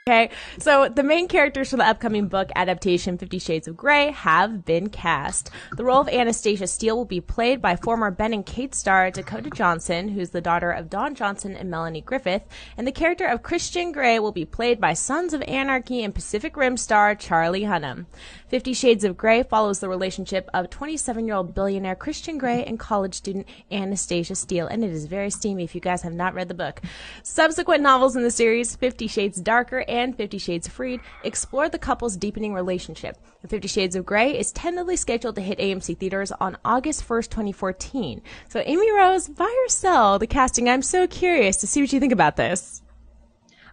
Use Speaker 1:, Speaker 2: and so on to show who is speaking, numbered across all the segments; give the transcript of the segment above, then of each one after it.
Speaker 1: Okay, so the main characters for the upcoming book adaptation 50 Shades of Grey have been cast. The role of Anastasia Steele will be played by former Ben and Kate star Dakota Johnson, who's the daughter of Don Johnson and Melanie Griffith, and the character of Christian Grey will be played by Sons of Anarchy and Pacific Rim star Charlie Hunnam. 50 Shades of Grey follows the relationship of 27-year-old billionaire Christian Grey and college student Anastasia Steele, and it is very steamy if you guys have not read the book. Subsequent novels in the series, 50 Shades Darker and 50 Shades Freed, explore the couple's deepening relationship. The 50 Shades of Grey is tentatively scheduled to hit AMC theaters on August 1st, 2014. So Amy Rose, buy or sell the casting? I'm so curious to see what you think about this.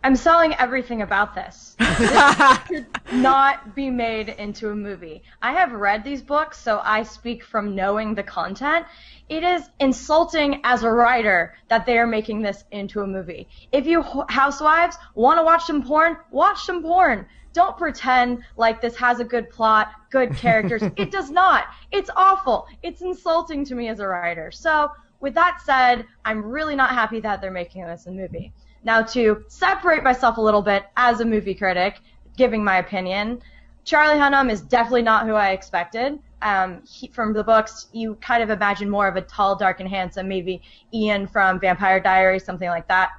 Speaker 2: I'm selling everything about this. This could not be made into a movie. I have read these books, so I speak from knowing the content. It is insulting as a writer that they are making this into a movie. If you housewives want to watch some porn, watch some porn. Don't pretend like this has a good plot, good characters. It does not. It's awful. It's insulting to me as a writer. So with that said, I'm really not happy that they're making this a movie. Now, to separate myself a little bit as a movie critic, giving my opinion, Charlie Hunnam is definitely not who I expected. From the books, you kind of imagine more of a tall, dark, and handsome, maybe Ian from Vampire Diaries, something like that.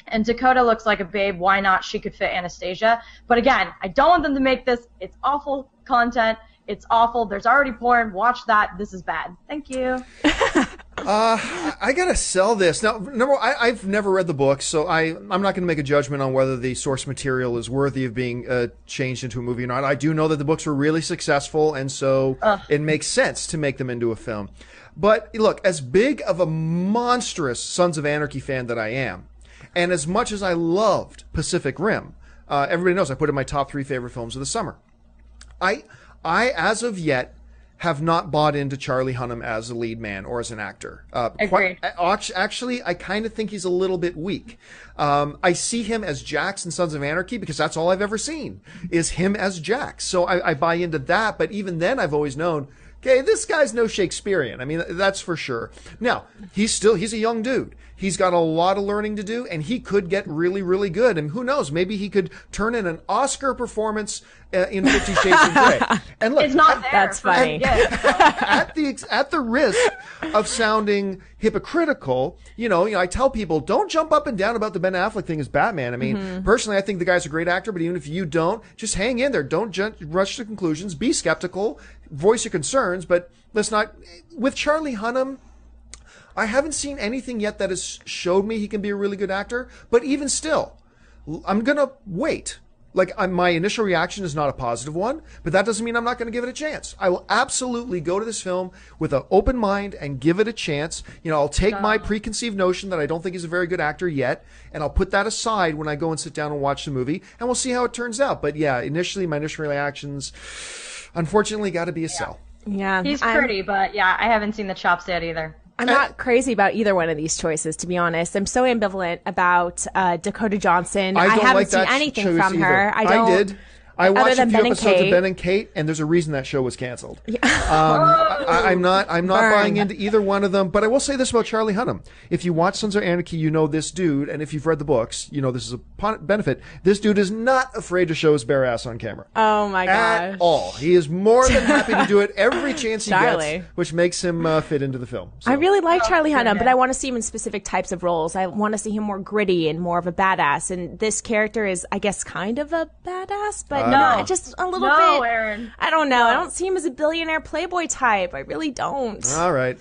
Speaker 2: And Dakota looks like a babe. Why not? She could fit Anastasia. But again, I don't want them to make this. It's awful content. It's awful. There's already porn. Watch that. This is bad. Thank you.
Speaker 3: I gotta sell this now. Number, I've never read the book, so I'm not going to make a judgment on whether the source material is worthy of being changed into a movie or not. I do know that the books were really successful, and so it makes sense to make them into a film. But look, as big of a monstrous Sons of Anarchy fan that I am, and as much as I loved Pacific Rim, everybody knows I put it in my top 3 favorite films of the summer. I as of yet have not bought into Charlie Hunnam as a lead man or as an actor.
Speaker 2: Agreed.
Speaker 3: Actually, I kind of think he's a little bit weak. I see him as Jax in Sons of Anarchy because that's all I've ever seen is him as Jax. So I buy into that. But even then, I've always known, okay, this guy's no Shakespearean. I mean, that's for sure. Now, he's a young dude. He's got a lot of learning to do, and he could get really, really good. And who knows, maybe he could turn in an Oscar performance in 50 Shades of Grey. And look,
Speaker 2: it's not there.
Speaker 1: That's funny.
Speaker 3: At the risk of sounding hypocritical, you know, I tell people, don't jump up and down about the Ben Affleck thing as Batman. I mean, personally, I think the guy's a great actor, but even if you don't, just hang in there. Don't rush to conclusions. Be skeptical. Voice your concerns, but let's not. With Charlie Hunnam, I haven't seen anything yet that has showed me he can be a really good actor, but even still, I'm going to wait. Like, my initial reaction is not a positive one, but that doesn't mean I'm not going to give it a chance. I will absolutely go to this film with an open mind and give it a chance. You know, I'll take my preconceived notion that I don't think he's a very good actor yet, and I'll put that aside when I go and sit down and watch the movie, and we'll see how it turns out. But yeah, my initial reactions, unfortunately, got to be a sell.
Speaker 1: Yeah.
Speaker 2: He's pretty, but yeah, I haven't seen the chops yet either.
Speaker 1: I'm not crazy about either one of these choices, to be honest. I'm so ambivalent about Dakota Johnson. I haven't seen anything from her.
Speaker 3: I did. I watched a few episodes of Ben and Kate, and there's a reason that show was canceled. Yeah. I'm not buying into either one of them, but I will say this about Charlie Hunnam. If you watch Sons of Anarchy, you know this dude, and if you've read the books, you know this is a benefit. This dude is not afraid to show his bare ass on camera.
Speaker 1: Oh my gosh.
Speaker 3: At all. He is more than happy to do it every chance he gets, which makes him fit into the film. So.
Speaker 1: I really like Charlie Hunnam, but I want to see him in specific types of roles. I want to see him more gritty and more of a badass, and this character is, I guess, kind of a badass, but not just a little bit.
Speaker 2: Aaron.
Speaker 1: I don't know. I don't see him as a billionaire playboy type. I really don't.
Speaker 3: All right.